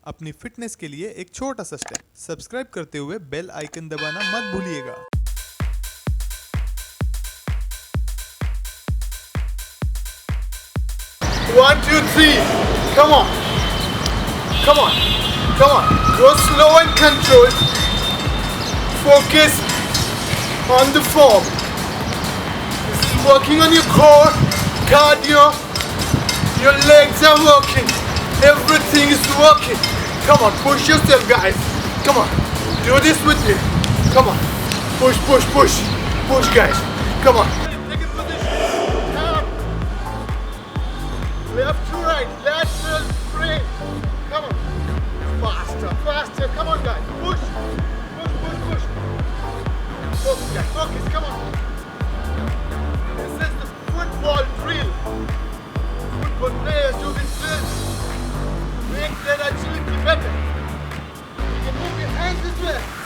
अपनी फिटनेस के लिए एक छोटा सा स्टेप, सब्सक्राइब करते हुए बेल आइकन दबाना मत भूलिएगा। 1, 2, 3. Come on. Come on. Come on. Go slow and controlled. Focus on the form. This is working on your core, cardio. Your legs are working. Everything is working. Come on, push yourself, guys. Come on. Do this with me. Come on. Push, push, push. Push, guys. Come on. Take a position. Tap. Left to right. Lateral straight. Come on. Faster, faster. Come on, guys. Push. Push, push, push. Focus, guys. Focus. Come on. This is the football drill. Football players do this drill. Make their agility better. You can move your hands as well.